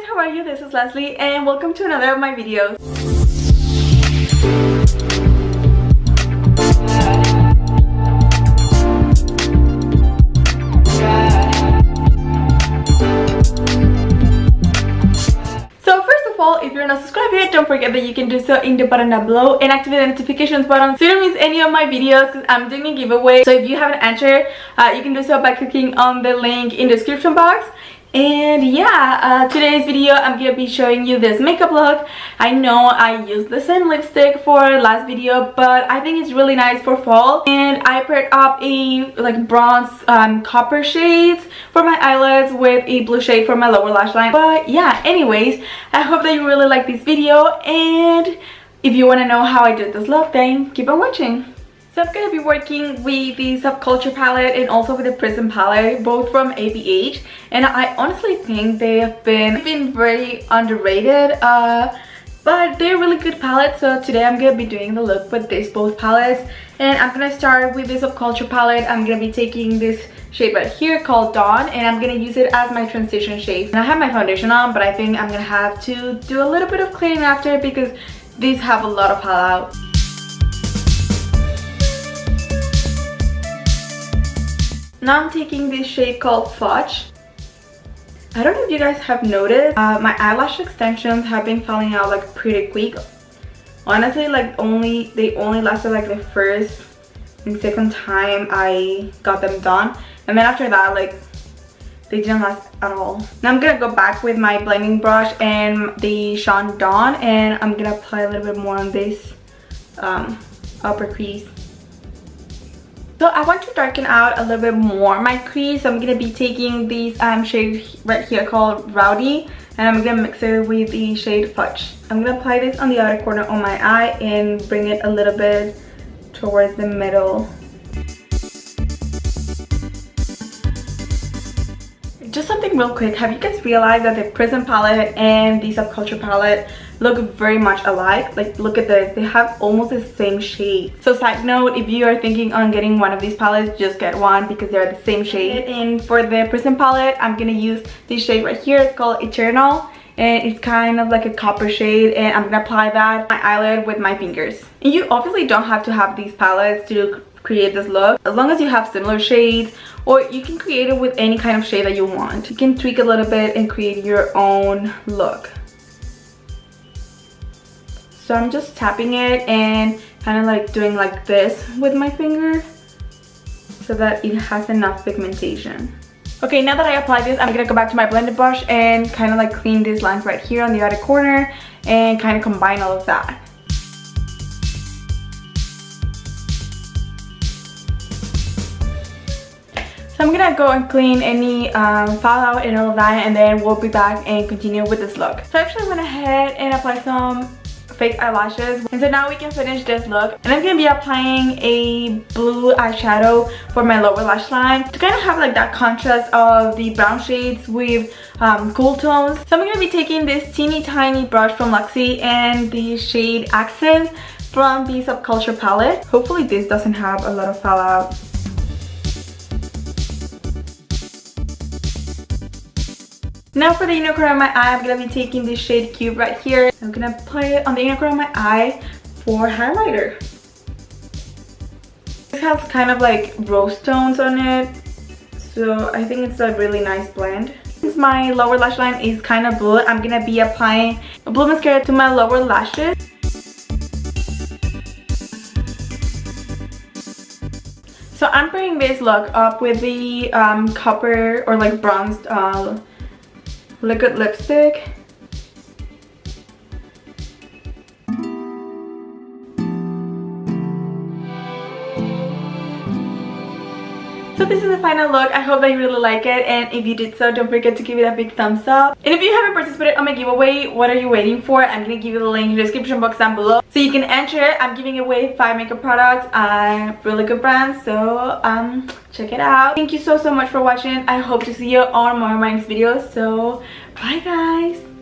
guys, how are you? This is Leslie and welcome to another of my videos. If you're not subscribed yet, don't forget that you can do so in the button down below and activate the notifications button so you don't miss any of my videos because I'm doing a giveaway. So if you haven't answered, you can do so by clicking on the link in the description box. And yeah, today's video I'm gonna be showing you this makeup look. I know I used the same lipstick for last video, but I think it's really nice for fall, and I paired up a like bronze copper shades for my eyelids with a blue shade for my lower lash line. But yeah, anyways, I hope that you really like this video, and if you want to know how I did this look, then keep on watching. So I'm going to be working with the Subculture palette and also with the Prism palette, both from ABH. And I honestly think they have been very underrated, but they're really good palettes. So today I'm going to be doing the look with these both palettes. And I'm going to start with the Subculture palette. I'm going to be taking this shade right here called Dawn, and I'm going to use it as my transition shade. And I have my foundation on, but I think I'm going to have to do a little bit of cleaning after because these have a lot of fallout. Now I'm taking this shade called Fudge. I don't know if you guys have noticed, my eyelash extensions have been falling out like pretty quick. Honestly, like they only lasted like the first and second time I got them done, and then after that like they didn't last at all. Now I'm gonna go back with my blending brush and the Sean Dawn, and I'm gonna apply a little bit more on this upper crease. So I want to darken out a little bit more my crease, so I'm going to be taking these shade right here called Rowdy, and I'm going to mix it with the shade Fudge. I'm going to apply this on the outer corner of my eye and bring it a little bit towards the middle. Just something real quick, have you guys realized that the Prism palette and the Subculture palette look very much alike? Like, look at this, they have almost the same shade. So side note, if you are thinking on getting one of these palettes, just get one because they're the same shade. And for the Prism palette, I'm gonna use this shade right here. It's called Eternal, and it's kind of like a copper shade, and I'm gonna apply that on my eyelid with my fingers. And you obviously don't have to have these palettes to create this look, as long as you have similar shades, or you can create it with any kind of shade that you want. You can tweak a little bit and create your own look. So I'm just tapping it and kind of like doing like this with my finger so that it has enough pigmentation. Okay, now that I applied this, I'm gonna go back to my blended brush and kind of like clean these lines right here on the outer corner and kind of combine all of that. So I'm gonna go and clean any fallout and all of that, and then we'll be back and continue with this look. So I actually went ahead and applied some fake eyelashes, and so now we can finish this look. And I'm gonna be applying a blue eyeshadow for my lower lash line to kind of have like that contrast of the brown shades with cool tones. So I'm gonna be taking this teeny tiny brush from Luxie and the shade Accent from the Subculture palette. Hopefully this doesn't have a lot of fallout. Now for the inner corner of my eye, I'm going to be taking this shade Cube right here. I'm going to apply it on the inner corner of my eye for highlighter. This has kind of like rose tones on it, so I think it's a really nice blend. Since my lower lash line is kind of blue, I'm going to be applying a blue mascara to my lower lashes. So I'm bringing this look up with the copper or like bronzed liquid lipstick. So this is the final look. I hope that you really like it, and if you did so, don't forget to give it a big thumbs up. And if you haven't participated on my giveaway, what are you waiting for? I'm gonna give you the link in the description box down below so you can enter it. I'm giving away 5 makeup products, really good brands, so check it out. Thank you so much for watching. I hope to see you on more of my next videos, so bye guys.